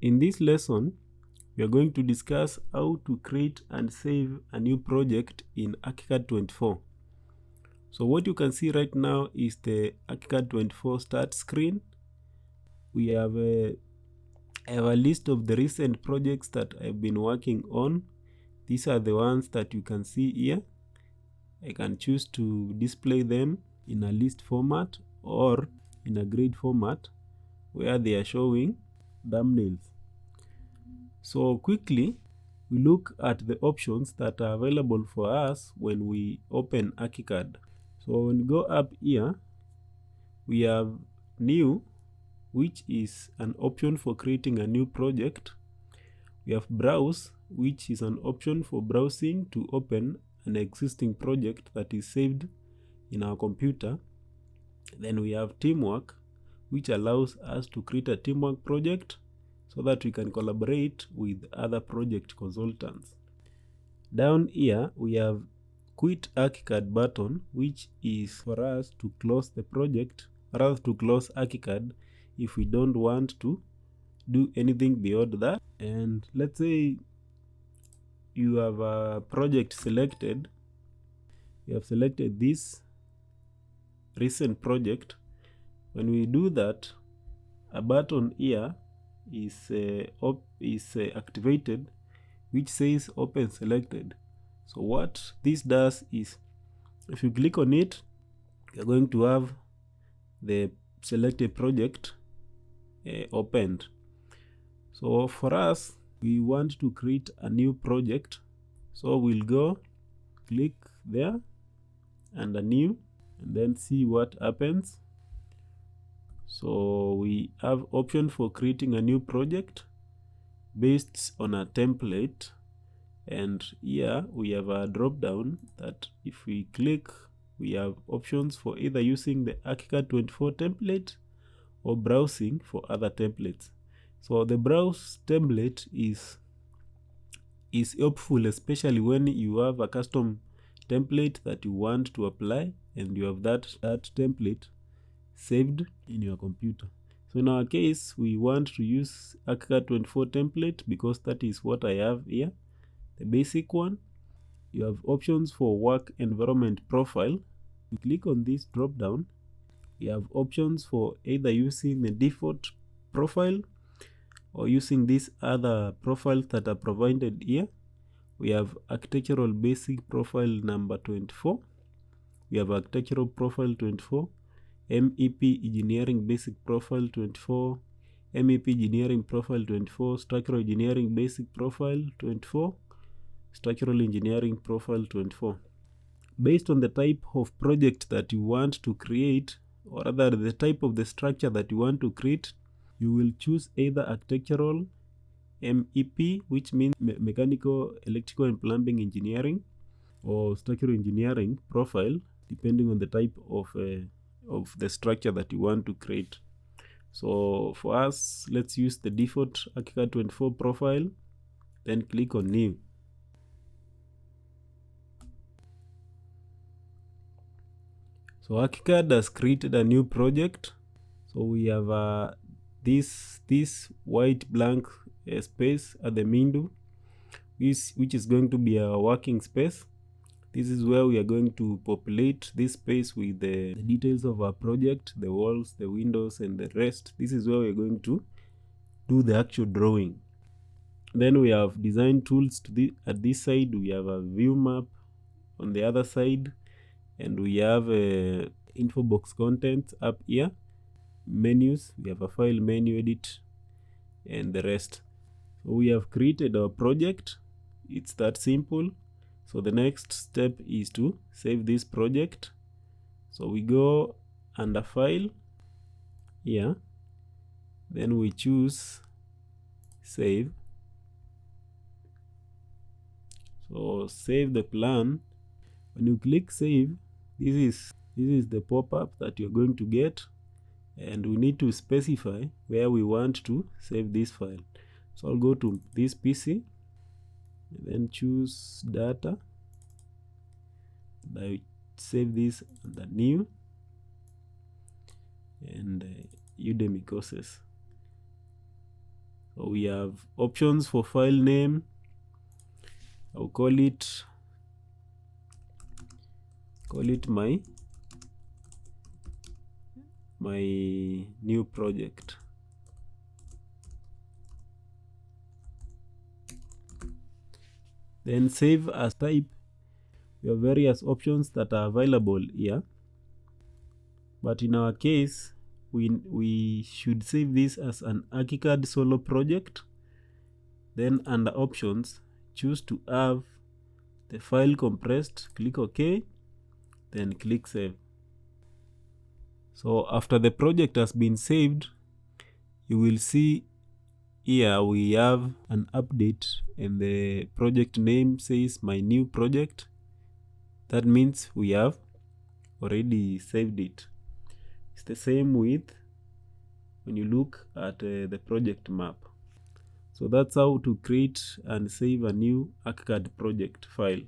In this lesson, we are going to discuss how to create and save a new project in ArchiCAD 24. So what you can see right now is the ArchiCAD 24 start screen. We have a list of the recent projects that I've been working on. These are the ones that you can see here. I can choose to display them in a list format or in a grid format where they are showing thumbnails. So quickly, we look at the options that are available for us when we open ArchiCAD. So when we go up here, we have new, which is an option for creating a new project. We have browse, which is an option for browsing to open an existing project that is saved in our computer. Then we have teamwork, which allows us to create a teamwork project so that we can collaborate with other project consultants. Down here, we have Quit ArchiCAD button, which is for us to close the project, rather to close ArchiCAD if we don't want to do anything beyond that. And let's say you have a project selected, you have selected this recent project. When we do that, a button here is activated, which says open selected. So what this does is, if you click on it, you're going to have the selected project opened. So for us, we want to create a new project, so we'll go click there and a new, and then see what happens. So we have option for creating a new project based on a template, and here we have a drop down that if we click, we have options for either using the ArchiCAD 24 template or browsing for other templates. So the browse template is helpful, especially when you have a custom template that you want to apply and you have that template saved in your computer. So in our case, we want to use ArchiCAD 24 template because that is what I have here, the basic one. You have options for work environment profile. You click on this drop down, you have options for either using the default profile or using these other profiles that are provided here. We have architectural basic profile number 24. We have architectural profile 24, MEP engineering basic profile 24, MEP engineering profile 24, structural engineering basic profile 24, structural engineering profile 24. Based on the type of project that you want to create, or rather the type of the structure that you want to create, you will choose either architectural MEP, which means mechanical, electrical and plumbing engineering, or structural engineering profile, depending on the type of the structure that you want to create. So for us, let's use the default ArchiCAD 24 profile, then click on new. So ArchiCAD has created a new project. So we have this white blank space at the window, which is going to be our working space. This is where we are going to populate this space with the details of our project, the walls, the windows, and the rest. This is where we are going to do the actual drawing. Then we have design tools at this side. We have a view map on the other side, and we have info box content up here. Menus, we have a file menu, edit, and the rest. So we have created our project. It's that simple. So the next step is to save this project. So we go under file here, then we choose save. So save the plan. When you click save, this is the pop-up that you're going to get, and we need to specify where we want to save this file. So I'll go to this PC, then choose data, and I save this under new and Udemy courses. We have options for file name. I'll call it my new project. Then save as type. We have various options that are available here, but in our case we should save this as an ArchiCAD solo project. Then under options, choose to have the file compressed, click OK, then click save. So after the project has been saved, you will see here we have an update and the project name says my new project. That means we have already saved it. It's the same with when you look at the project map. So that's how to create and save a new ArchiCAD project file.